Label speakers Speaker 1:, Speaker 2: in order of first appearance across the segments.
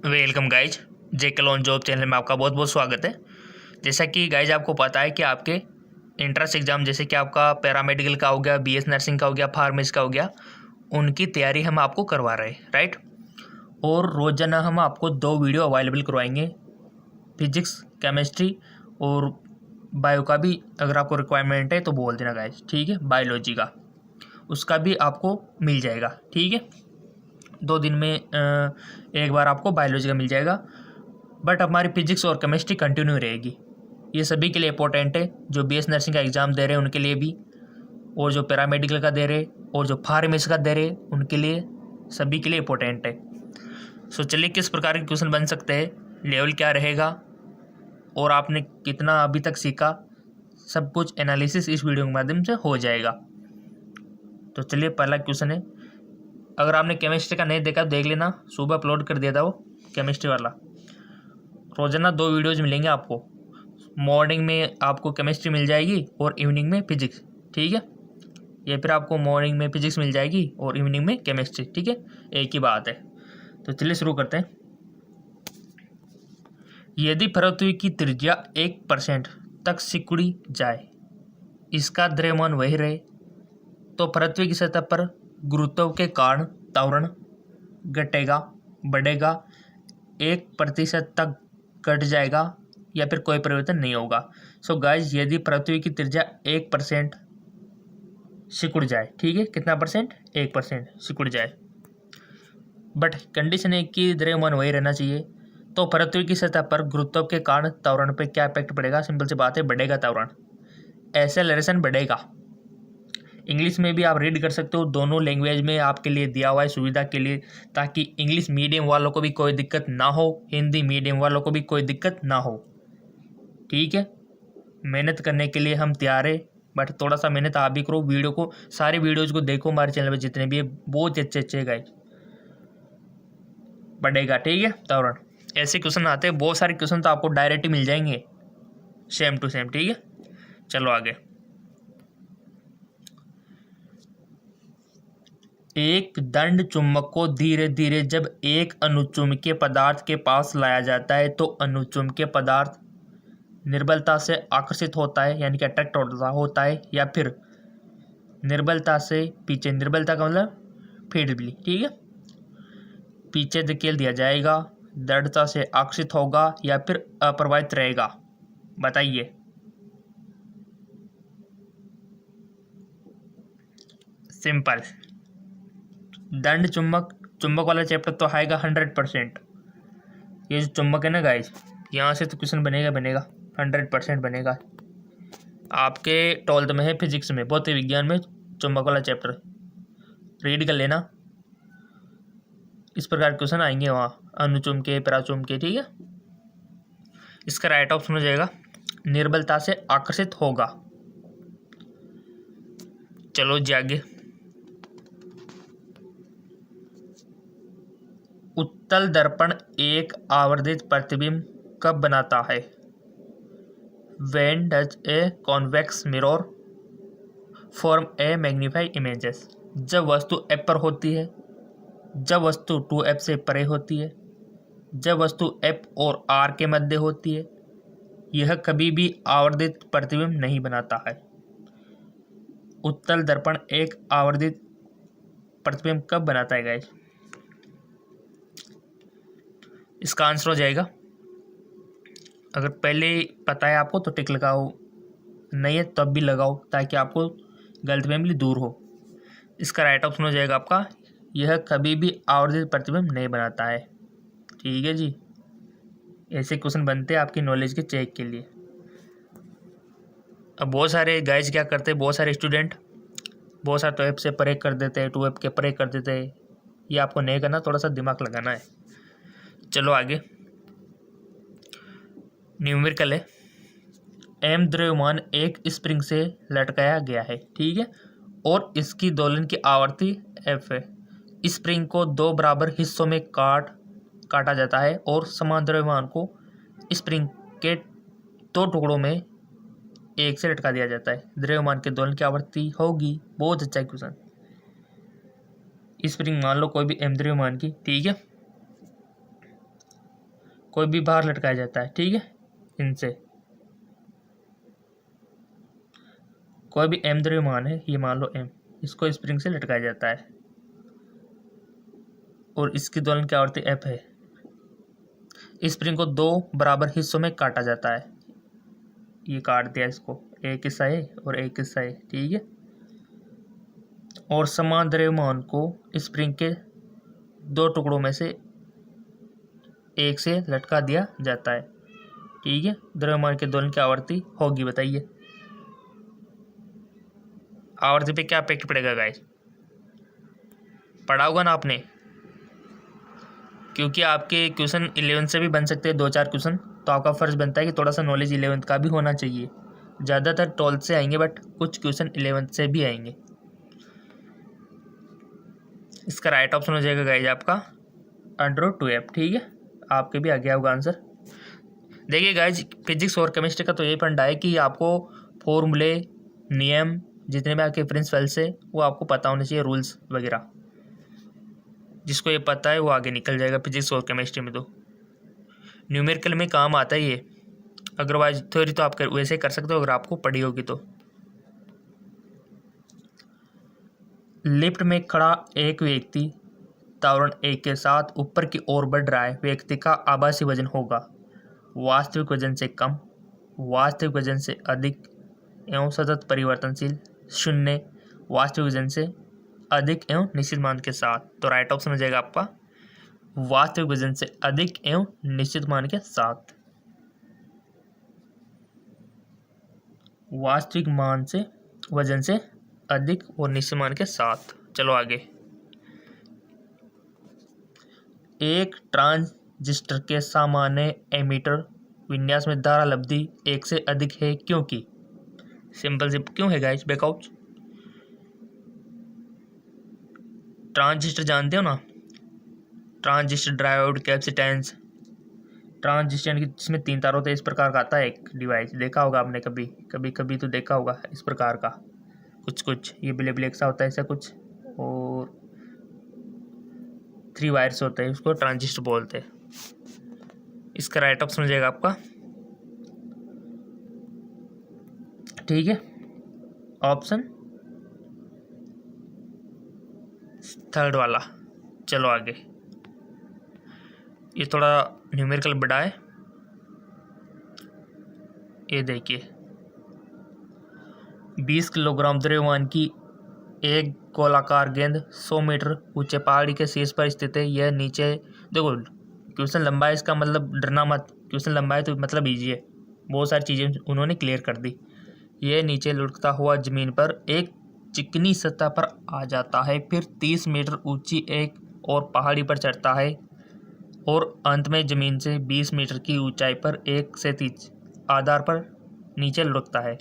Speaker 1: Welcome guys, JK on job channel में आपका बहुत बहुत स्वागत है। जैसा कि गाइज आपको पता है कि आपके एंट्रेंस एग्ज़ाम जैसे कि आपका पैरामेडिकल का हो गया, बीएस नर्सिंग का हो गया, फार्मेसी का हो गया, उनकी तैयारी हम आपको करवा रहे हैं, राइट। और रोज़ाना हम आपको 2 वीडियो अवेलेबल करवाएंगे, फिजिक्स, केमिस्ट्री और बायो का भी अगर आपको रिक्वायरमेंट है तो बोल देना गाइज, ठीक है। बायोलॉजी का उसका भी आपको मिल जाएगा, ठीक है। 2 दिन में एक बार आपको बायोलॉजी का मिल जाएगा, बट हमारी फिजिक्स और केमिस्ट्री कंटिन्यू रहेगी। ये सभी के लिए इंपॉर्टेंट है, जो बीएस नर्सिंग का एग्ज़ाम दे रहे हैं उनके लिए भी, और जो पैरामेडिकल का दे रहे और जो फार्मेसी का दे रहे उनके लिए, सभी के लिए इंपॉर्टेंट है। सो चलिए, किस प्रकार के क्वेश्चन बन सकते हैं, लेवल क्या रहेगा और आपने कितना अभी तक सीखा, सब कुछ एनालिसिस इस वीडियो के माध्यम से हो जाएगा। तो चलिए, पहला क्वेश्चन है। अगर आपने केमिस्ट्री का नहीं देखा तो देख लेना, सुबह अपलोड कर दिया था वो केमिस्ट्री वाला। रोज़ाना 2 वीडियोज़ मिलेंगे आपको। मॉर्निंग में आपको केमिस्ट्री मिल जाएगी और इवनिंग में फिजिक्स, ठीक है। या फिर आपको मॉर्निंग में फिजिक्स मिल जाएगी और इवनिंग में केमिस्ट्री, ठीक है, एक ही बात है। तो चलिए शुरू करते हैं। यदि पृथ्वी की त्रिज्या 1% तक सिकुड़ी जाए, इसका द्रव्यमान वही रहे, तो पृथ्वी की सतह पर गुरुत्व के कारण त्वरण घटेगा, बढ़ेगा, 1% तक घट जाएगा या फिर कोई परिवर्तन नहीं होगा। सो गाइज, यदि पृथ्वी की त्रिज्या 1% सिकुड़ जाए, ठीक है, कितना परसेंट, 1% सिकुड़ जाए, बट कंडीशन है कि द्रव्यमान वही रहना चाहिए, तो पृथ्वी की सतह पर गुरुत्व के कारण त्वरण पे क्या इफेक्ट पड़ेगा? सिंपल सी बात है, बढ़ेगा त्वरण, एक्सेलरेशन बढ़ेगा। इंग्लिश में भी आप रीड कर सकते हो, दोनों लैंग्वेज में आपके लिए दिया हुआ है सुविधा के लिए, ताकि इंग्लिश मीडियम वालों को भी कोई दिक्कत ना हो, हिंदी मीडियम वालों को भी कोई दिक्कत ना हो, ठीक है। मेहनत करने के लिए हम तैयार है, बट थोड़ा सा मेहनत आप भी करो। वीडियो को, सारी वीडियोज़ को देखो, हमारे चैनल पर जितने भी है बहुत अच्छे अच्छे गाइस, बढ़ेगा, ठीक है, त्वरण। ऐसे क्वेश्चन आते हैं, बहुत सारे क्वेश्चन तो आपको डायरेक्ट ही मिल जाएंगे, सेम टू सेम, ठीक है। चलो आगे। एक दंड चुंबक को धीरे धीरे जब एक अनुचुंबकीय पदार्थ के पास लाया जाता है तो अनुचुंबकीय पदार्थ निर्बलता से आकर्षित होता है, यानी कि अट्रैक्ट होता है, या फिर निर्बलता से पीछे, निर्बलता का मतलब फेवरेबली, ठीक है, पीछे धकेल दिया जाएगा, दृढ़ता से आकर्षित होगा या फिर अप्रभावित रहेगा? बताइए। सिंपल, दंड चुंबक, चुंबक वाला चैप्टर तो आएगा 100%। ये जो चुंबक है ना गाइस, यहाँ से तो क्वेश्चन बनेगा 100% बनेगा। आपके 12th में है, फिजिक्स में, भौतिक विज्ञान में चुंबक वाला चैप्टर रीड कर लेना। इस प्रकार क्वेश्चन आएंगे वहाँ, अनुचुंबकीय, पराचुंबकीय, ठीक है। इसका राइट ऑप्शन हो जाएगा निर्बलता से आकर्षित होगा। चलो जी आगे। उत्तल दर्पण एक आवर्धित प्रतिबिंब कब बनाता है? When does a convex mirror form a magnified images? जब वस्तु F पर होती है, जब वस्तु 2F से परे होती है, जब वस्तु F और R के मध्य होती है, यह कभी भी आवर्धित प्रतिबिंब नहीं बनाता है। उत्तल दर्पण एक आवर्धित प्रतिबिंब कब बनाता है गाइस? इसका आंसर हो जाएगा, अगर पहले पता है आपको तो टिक लगाओ, नहीं है तब भी लगाओ, ताकि आपको गलतफहमी दूर हो। इसका राइट ऑप्शन हो जाएगा आपका, यह कभी भी आवर्धित प्रतिबिंब नहीं बनाता है, ठीक है जी। ऐसे क्वेश्चन बनते हैं आपकी नॉलेज के चेक के लिए। अब बहुत सारे गाइज क्या करते हैं, बहुत सारे स्टूडेंट बहुत सारे 2F से परे कर देते हैं, 2F के परे कर देते हैं। ये आपको नहीं करना, थोड़ा सा दिमाग लगाना है। चलो आगे। न्यूमेरिकल है। एम द्रव्यमान एक स्प्रिंग से लटकाया गया है, ठीक है, और इसकी दोलन की आवृत्ति F है। स्प्रिंग को 2 बराबर हिस्सों में काटा जाता है और समान द्रव्यमान को स्प्रिंग के 2 टुकड़ों में एक से लटका दिया जाता है। द्रव्यमान के दोलन की आवृत्ति होगी, बहुत अच्छा क्वेश्चन। स्प्रिंग मान लो कोई भी एम द्रव्यमान की, ठीक है। कोई भी बाहर लटकाया जाता है, ठीक है। इनसे कोई भी m द्रव्यमान है, ये मान लो m, इसको स्प्रिंग से लटकाया जाता है और इसकी दोलन की आवृत्ति f है। स्प्रिंग को 2 बराबर हिस्सों में काटा जाता है, ये काट दिया इसको, एक हिस्सा है और एक हिस्सा है, ठीक है। और समान द्रव्यमान को स्प्रिंग के 2 टुकड़ों में से एक से लटका दिया जाता है, ठीक है। द्रव्यमान के दोलन की आवृत्ति होगी, बताइए आवर्ती पे क्या इफेक्ट पड़ेगा गाइस, पढ़ा होगा ना आपने, क्योंकि आपके क्वेश्चन 11 से भी बन सकते हैं 2-4 क्वेश्चन, तो आपका फर्ज बनता है कि थोड़ा सा नॉलेज 11 का भी होना चाहिए। ज़्यादातर 12 से आएंगे बट कुछ क्वेश्चन 11 से भी आएंगे। इसका राइट ऑप्शन हो जाएगा गाइस आपका √2f, ठीक है। आपके भी आ गया होगा आंसर। देखिए गाइस, फिजिक्स और केमिस्ट्री का तो यही फंडा है कि आपको फॉर्मूले, नियम, जितने भी आपके प्रिंसिपल्स है वो आपको पता होने चाहिए, रूल्स वगैरह। जिसको ये पता है वो आगे निकल जाएगा फिजिक्स और केमिस्ट्री में। तो न्यूमेरिकल में काम आता ही है, अदरवाइज थ्योरी तो आप वैसे कर सकते हो अगर आपको पढ़ी होगी तो। लिफ्ट में खड़ा एक व्यक्ति त्वरण 1 के साथ ऊपर की ओर बढ़ रहा है। व्यक्ति का आभासी वजन होगा वास्तविक वजन से कम, वास्तविक वजन से अधिक एवं सतत परिवर्तनशील, 0 वास्तविक वजन से अधिक एवं निश्चित मान के साथ। तो राइट ऑप्शन हो जाएगा आपका वास्तविक वजन से अधिक एवं निश्चित मान के साथ। वास्तविक मान से वजन से अधिक और निश्चित मान के साथ। चलो आगे। एक ट्रांजिस्टर के सामान्य एमीटर विन्यास में धारा लब्धि 1 से अधिक है क्योंकि। सिंपल से क्यों है गाइस, बैकआउट। ट्रांजिस्टर जानते हो ना, ट्रांजिस्टर, डायोड, कैपेसिटेंस। ट्रांजिस्टर जिसमें 3 तार होते हैं, इस प्रकार का आता है एक डिवाइस, देखा होगा आपने कभी कभी तो देखा होगा इस प्रकार का कुछ ये ब्लैक सा होता है ऐसा कुछ, और 3 वायर्स होते हैं, उसको ट्रांजिस्टर बोलते हैं। इसका राइट ऑप्शन हो जाएगा आपका, ठीक है, ऑप्शन 3 वाला। चलो आगे। ये थोड़ा न्यूमेरिकल बड़ा है, ये देखिए 20 किलोग्राम द्रव्यमान की एक गोलाकार गेंद 100 मीटर ऊंचे पहाड़ी के शीर्ष पर स्थित है। यह नीचे, देखो क्वेश्चन लंबा है, इसका मतलब डरना मत, क्वेश्चन लंबा है तो मतलब ईजी है, बहुत सारी चीज़ें उन्होंने क्लियर कर दी। यह नीचे लुढ़कता हुआ जमीन पर एक चिकनी सतह पर आ जाता है, फिर 30 मीटर ऊंची एक और पहाड़ी पर चढ़ता है और अंत में जमीन से 20 मीटर की ऊंचाई पर 1 से 30 आधार पर नीचे लुढ़कता है।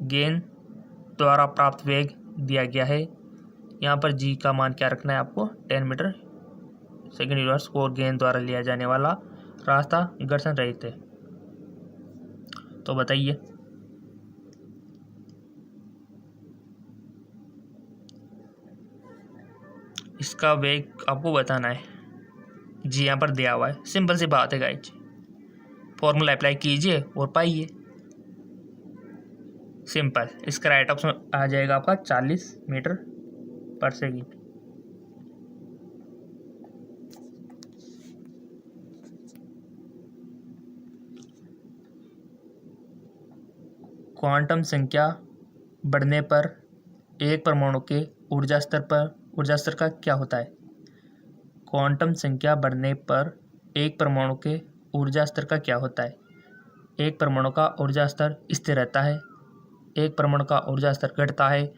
Speaker 1: गेंद द्वारा प्राप्त वेग दिया गया है। यहाँ पर जी का मान क्या रखना है आपको, 10 मीटर सेकेंड यूनिवर्स, और गेंद द्वारा लिया जाने वाला रास्ता घर्षण रहित है। तो बताइए इसका वेग आपको बताना है। जी यहाँ पर दिया हुआ है, सिंपल सी बात है गाइस, फॉर्मूला अप्लाई कीजिए और पाइए, सिंपल। इसका राइट ऑप्शन आ जाएगा आपका 40 मीटर पर सेकेंड। क्वांटम संख्या बढ़ने पर एक परमाणु के ऊर्जा स्तर का क्या होता है। क्वांटम संख्या बढ़ने पर एक परमाणु के ऊर्जा स्तर का क्या होता है। एक परमाणु का ऊर्जा स्तर स्थिर रहता है, एक परमाणु का ऊर्जा स्तर घटता है,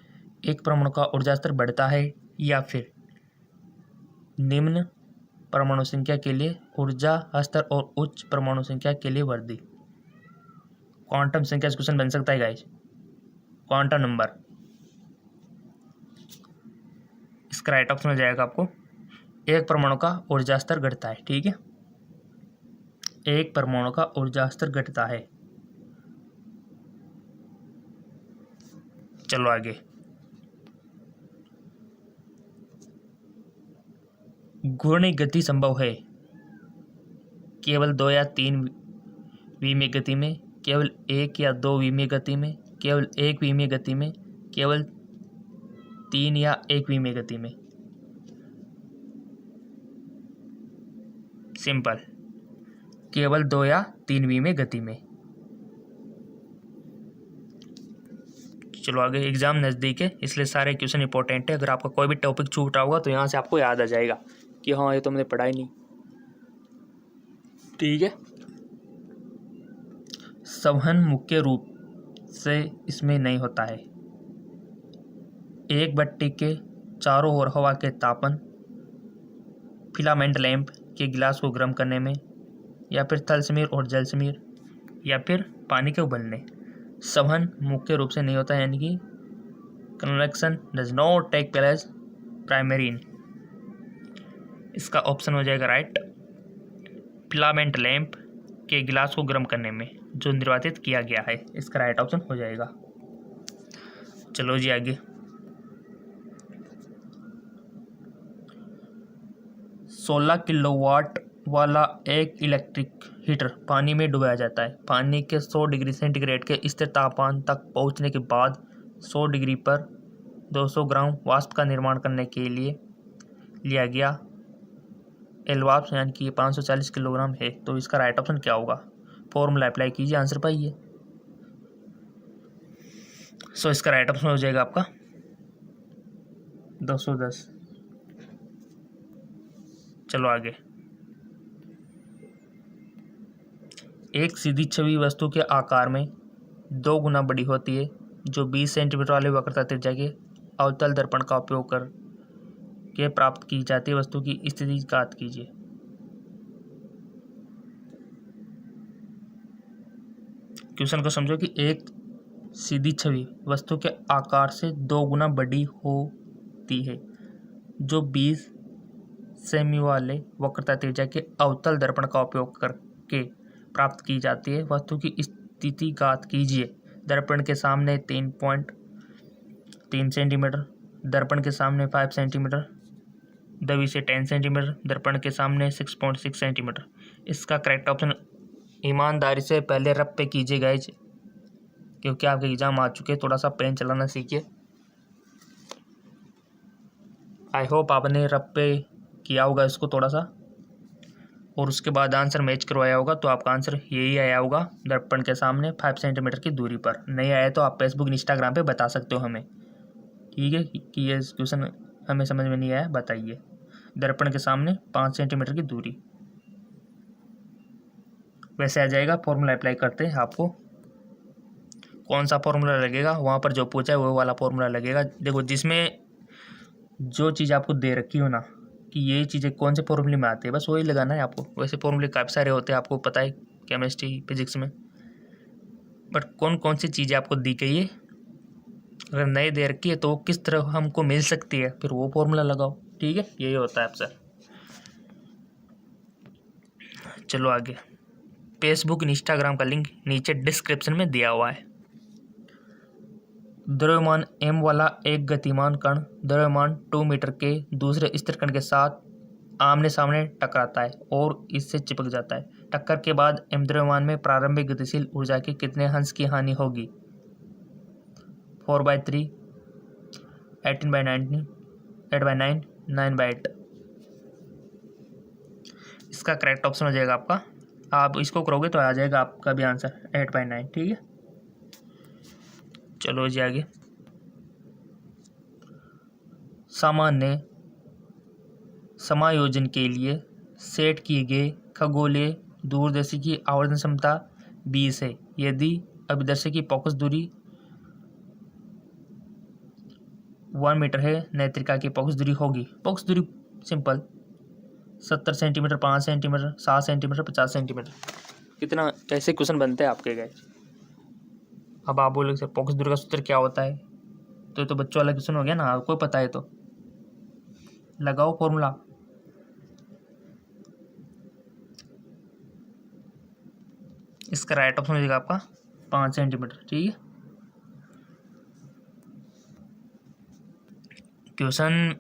Speaker 1: एक परमाणु का ऊर्जा स्तर बढ़ता है, या फिर निम्न परमाणु संख्या के लिए ऊर्जा स्तर और उच्च परमाणु संख्या के लिए वृद्धि। क्वांटम संख्या से क्वेश्चन बन सकता है गाइस, क्वांटम नंबर। इसका राइट ऑप्शन हो जाएगा आपको एक परमाणु का ऊर्जा स्तर घटता है, ठीक है, एक परमाणु का ऊर्जा स्तर घटता है। चलो आगे। घूर्णी गति संभव है केवल 2 या 3 विमीय गति में, केवल 1 या 2 विमीय गति में, केवल 1 विमीय गति में, केवल 3 या 1 विमीय गति में। सिंपल, केवल 2 या 3 विमीय गति में। चलो आगे, एग्जाम नज़दीक है इसलिए सारे क्वेश्चन इंपॉर्टेंट है। अगर आपका कोई भी टॉपिक छूट रहा होगा तो यहाँ से आपको याद आ जाएगा कि हाँ ये तो मैंने पढ़ा ही नहीं। ठीक है, संवहन मुख्य रूप से इसमें नहीं होता है। एक भट्टी के चारों ओर हवा के तापन, फिलामेंट लैंप के गिलास को गर्म करने में, या फिर थल समीर और जल समीर, या फिर पानी के उबलने। संवहन मुख्य रूप से नहीं होता, यानी कि convection does not take place primary in. इसका ऑप्शन हो जाएगा राइट, फिलामेंट लैंप के गिलास को गर्म करने में जो निर्वातित किया गया है, इसका राइट ऑप्शन हो जाएगा। चलो जी आगे, 16 किलोवाट वाला एक इलेक्ट्रिक हीटर पानी में डुबाया जाता है। पानी के 100 डिग्री सेंटीग्रेड के स्थिर तापमान तक पहुंचने के बाद 100 डिग्री पर 200 ग्राम वाष्प का निर्माण करने के लिए लिया गया एलवाष्प, यानी कि 540 किलोग्राम है। तो इसका राइट ऑप्शन क्या होगा? फॉर्मूला अप्लाई कीजिए, आंसर पाइए। सो इसका राइट ऑप्शन हो जाएगा आपका 210। चलो आगे, एक सीधी छवि वस्तु के आकार में 2 गुना बड़ी होती है जो 20 सेंटीमीटर वाले वक्रता त्रिज्या के अवतल दर्पण का उपयोग कर के प्राप्त की जाती है। वस्तु की स्थिति ज्ञात कीजिए। क्वेश्चन को समझो कि एक सीधी छवि वस्तु के आकार से 2 गुना बड़ी होती है जो 20 सेमी वाले वक्रता त्रिज्या के अवतल दर्पण का उपयोग करके प्राप्त की जाती है। वस्तु की स्थिति ज्ञात कीजिए। दर्पण के सामने 3.3 सेंटीमीटर, दर्पण के सामने 5 सेंटीमीटर, दबी से 10 सेंटीमीटर, दर्पण के सामने 6.6 सेंटीमीटर। इसका करेक्ट ऑप्शन ईमानदारी से पहले रब पे कीजिए गाइज, क्योंकि आपके एग्जाम आ चुके हैं। थोड़ा सा पेन चलाना सीखिए। आई होप आपने रब पे किया होगा इसको थोड़ा सा, और उसके बाद आंसर मैच करवाया होगा, तो आपका आंसर यही आया होगा, दर्पण के सामने 5 सेंटीमीटर की दूरी पर। नहीं आया तो आप फेसबुक इंस्टाग्राम पे बता सकते हो हमें, ठीक है, कि ये क्वेश्चन हमें समझ में नहीं आया, बताइए। दर्पण के सामने 5 सेंटीमीटर की दूरी, वैसे आ जाएगा। फॉर्मूला अप्लाई करते हैं, आपको कौन सा फॉर्मूला लगेगा, वहाँ पर जो पूछा है वो वाला फॉर्मूला लगेगा। देखो, जिसमें जो चीज़ आपको दे रखी हो ना कि ये चीज़ें कौन से फॉर्मूले में आती है, बस वही लगाना है आपको। वैसे फॉर्मूले काफ़ी सारे होते हैं, आपको पता है केमिस्ट्री फिजिक्स में, बट कौन कौन सी चीज़ें आपको दी गई है, अगर नए दे रखी है तो वो किस तरह हमको मिल सकती है, फिर वो फॉर्मूला लगाओ। ठीक है, यही होता है आपसे। चलो आगे, फेसबुक इंस्टाग्राम का लिंक नीचे डिस्क्रिप्शन में दिया हुआ है। द्रव्यमान m वाला एक गतिमान कण द्रव्यमान 2 मीटर के दूसरे स्थिर कण के साथ आमने सामने टकराता है और इससे चिपक जाता है। टक्कर के बाद m द्रव्यमान में प्रारंभिक गतिशील ऊर्जा के कितने अंश की हानि होगी? 4/3, 18/19, 8/9, 9/8। इसका करेक्ट ऑप्शन हो जाएगा आपका, आप इसको करोगे तो आ जाएगा आपका भी आंसर 8/9। ठीक है, चलो जी आगे, सामान्य समायोजन के लिए सेट किए गए खगोलीय दूरदर्शी की आवर्धन क्षमता 20 है यदि अभिदर्शक की फोकस दूरी 1 मीटर है, नेत्रिका की फोकस दूरी होगी। फोकस दूरी simple 70 centimetre, 5 centimetre, 7 centimetre, 50 centimetre. कितना कैसे क्वेश्चन बनते हैं आपके गए। अब आप बोलोगे सर फोकस दूरी का सूत्र क्या होता है, तो ये तो बच्चों वाला क्वेश्चन हो गया ना, आपको पता है तो लगाओ फॉर्मूला। इसका राइट ऑप्शन हो जाएगा आपका 5 सेंटीमीटर। ठीक है, क्वेश्चन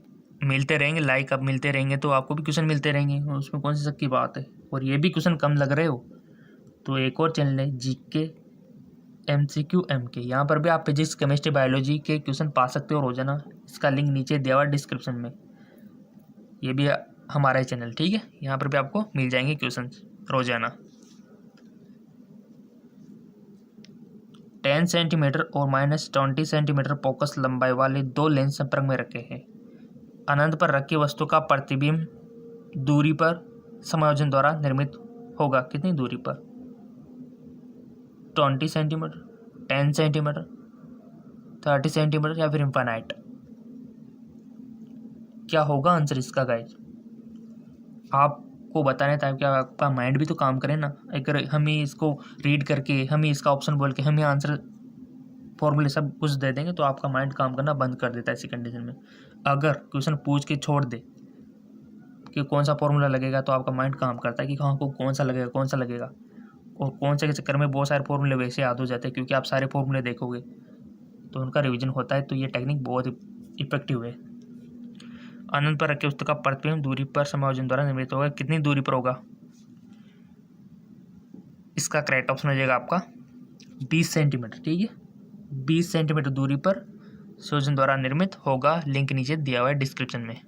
Speaker 1: मिलते रहेंगे, लाइक अब मिलते रहेंगे तो आपको भी क्वेश्चन मिलते रहेंगे, और उसमें कौन सी शक की बात है। और ये भी क्वेश्चन कम लग रहे हो तो एक और चैनल है GK MCQ MK, यहाँ पर भी आप फिजिक्स केमिस्ट्री बायोलॉजी के क्वेश्चन पा सकते हो रोजाना। इसका लिंक नीचे दिया हुआ डिस्क्रिप्शन में, ये भी हमारा ही चैनल, ठीक है। यहाँ पर भी आपको मिल जाएंगे क्वेश्चन रोजाना। 10 सेंटीमीटर और -20 सेंटीमीटर फोकस लंबाई वाले दो लेंस संपर्क में रखे हैं। अनंत पर रखी वस्तु का प्रतिबिंब दूरी पर समायोजन द्वारा निर्मित होगा। कितनी दूरी पर? 20 सेंटीमीटर, 10 सेंटीमीटर, 30 सेंटीमीटर या फिर इनफाइनाइट? क्या होगा आंसर इसका गाइज? आपको बताने ताकि आपका माइंड भी तो काम करे ना। अगर हम ही इसको रीड करके, हम ही इसका ऑप्शन बोल के, हम ही आंसर फॉर्मूले सब कुछ दे देंगे तो आपका माइंड काम करना बंद कर देता है ऐसी कंडीशन में। अगर क्वेश्चन पूछ के छोड़ दे कि कौन सा फॉर्मूला लगेगा तो आपका माइंड काम करता है कि हाँ को कौन सा लगेगा, कौन सा लगेगा, और कौन से के चक्कर में बहुत सारे फॉर्मूले वैसे याद हो जाते हैं क्योंकि आप सारे फॉर्मूले देखोगे तो उनका रिवीजन होता है। तो ये टेक्निक बहुत इफेक्टिव है। अनंत पर रखे वस्तु का प्रतिबिंब दूरी पर समायोजन द्वारा निर्मित होगा। कितनी दूरी पर होगा? इसका करेक्ट ऑप्शन हो जाएगा आपका 20 सेंटीमीटर, ठीक है। 20 सेंटीमीटर दूरी पर संयोजन द्वारा निर्मित होगा। लिंक नीचे दिया हुआ है डिस्क्रिप्शन में।